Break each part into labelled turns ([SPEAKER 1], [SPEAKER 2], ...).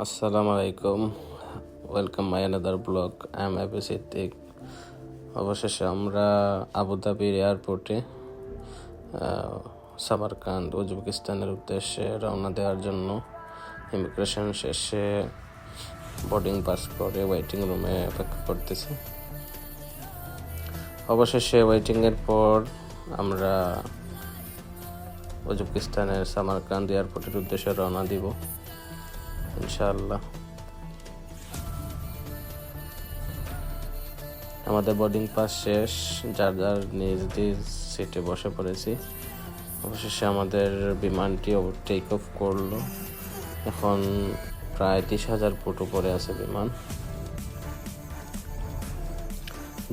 [SPEAKER 1] আসসালামু আলাইকুম, welcome my another blog. I am Abby Siddique. অবশেষে আমরা আবুধাবির এয়ারপোর্টে সামারকান্দ উজবেকিস্তানের উদ্দেশ্যে রওনা দেওয়ার জন্য ইমিগ্রেশন শেষে বোর্ডিং পাস করে ওয়েটিং রুমে অপেক্ষা করতেছি। অবশেষে ওয়েটিংয়ের পর আমরা উজবেকিস্তানের সামারকান্দ এয়ারপোর্টের উদ্দেশ্যে রওনা দিব ইনশাআল্লাহ। আমাদের বোর্ডিং পাস শেষ, যার যার নিজ নিজ সিটে বসে পড়েছি। অবশেষে আমাদের বিমানটি টেক অফ করলো। এখন প্রায় 30,000 ফুট উপরে আছে বিমান।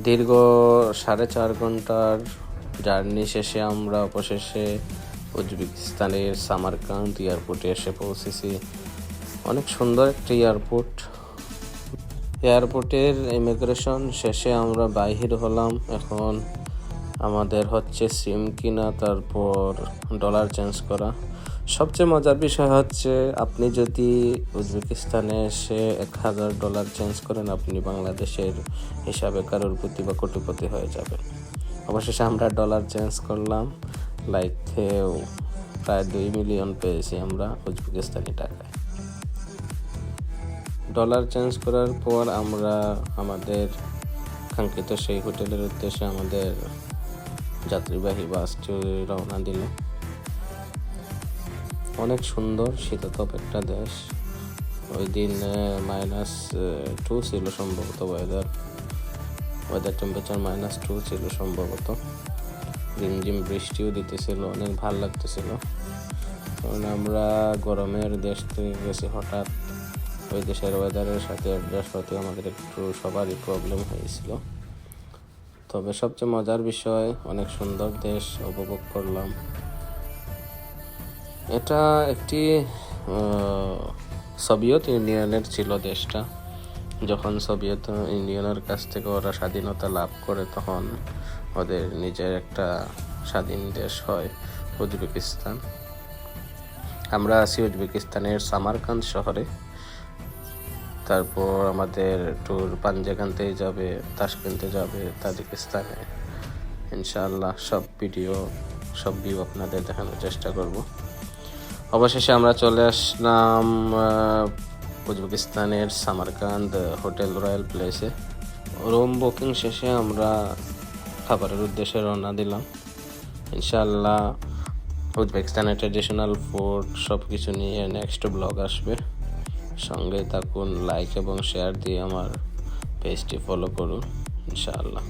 [SPEAKER 1] দীর্ঘ 4.5 ঘন্টার জার্নি শেষে আমরা অবশেষে উজবেকিস্তানের সামারকান্দ এয়ারপোর্টে এসে পৌঁছেছি। অনেক সুন্দর একটি এয়ারপোর্টের ইমিগ্রেশন শেষে আমরা বাহির হলাম। এখন আমাদের হচ্ছে সিম কিনা, তারপর ডলার চেঞ্জ করা। সবচেয়ে মজার বিষয় হচ্ছে আপনি যদি উজবেকিস্তানে এসে $1,000 চেঞ্জ করেন, আপনি বাংলাদেশের হিসাবে কারোর প্রতি বা কোটিপতি হয়ে যাবেন। অবশেষে আমরা ডলার চেঞ্জ করলাম, প্রায় 2 মিলিয়ন পেয়েছি আমরা উজবেকিস্তানি টাকায়। ডলার চেঞ্জ করার পর আমরা আমাদের কাঙ্ক্ষিত সেই হোটেলের উদ্দেশ্যে আমাদের যাত্রীবাহী বাসটি রওনা দিল। অনেক সুন্দর শীততাপ একটা দেশ। ওই দিন -2 ছিল সম্ভবত, ওয়েদার টেম্পারেচার -2 ছিল সম্ভবত। রিমঝিম বৃষ্টিও দিতেছিল, অনেক ভালো লাগতেছিল। কারণ আমরা গরমের দেশ থেকে গেছি, হঠাৎ ওই দেশের ওয়েদারের সাথে অ্যাডজাস্ট হতে আমাদের একটু সবারই প্রবলেম হয়েছিল। তবে সবচেয়ে মজার বিষয়, অনেক সুন্দর দেশ উপভোগ করলাম। এটা একটি সোভিয়েত ইউনিয়নের ছিল দেশটা। যখন সোভিয়েত ইউনিয়নের কাছ থেকে ওরা স্বাধীনতা লাভ করে, তখন ওদের নিজের একটা স্বাধীন দেশ হয় উজবেকিস্তান। আমরা আছি উজবেকিস্তানের সামারকান্দ শহরে। তারপর আমাদের ট্যুর পাঞ্জাকান্তে যাবে, তাশকেন্তে যাবে, তাজিকিস্তানে। ইনশাআল্লাহ সব ভিউ আপনাদের দেখানোর চেষ্টা করব। অবশেষে আমরা চলে আসলাম উজবেকিস্তানের সামারকান্দ হোটেল রয়্যাল প্লেসে। রুম বুকিং শেষে আমরা খাবারের উদ্দেশ্যে রওনা দিলাম। ইনশাআল্লাহ উজবেকিস্তানের ট্র্যাডিশনাল ফুড সব কিছু নিয়ে নেক্সট ব্লগ আসবে। সঙ্গে থাকুন, লাইক এবং শেয়ার দিয়ে আমার পেজটি ফলো করুন ইনশাআল্লাহ।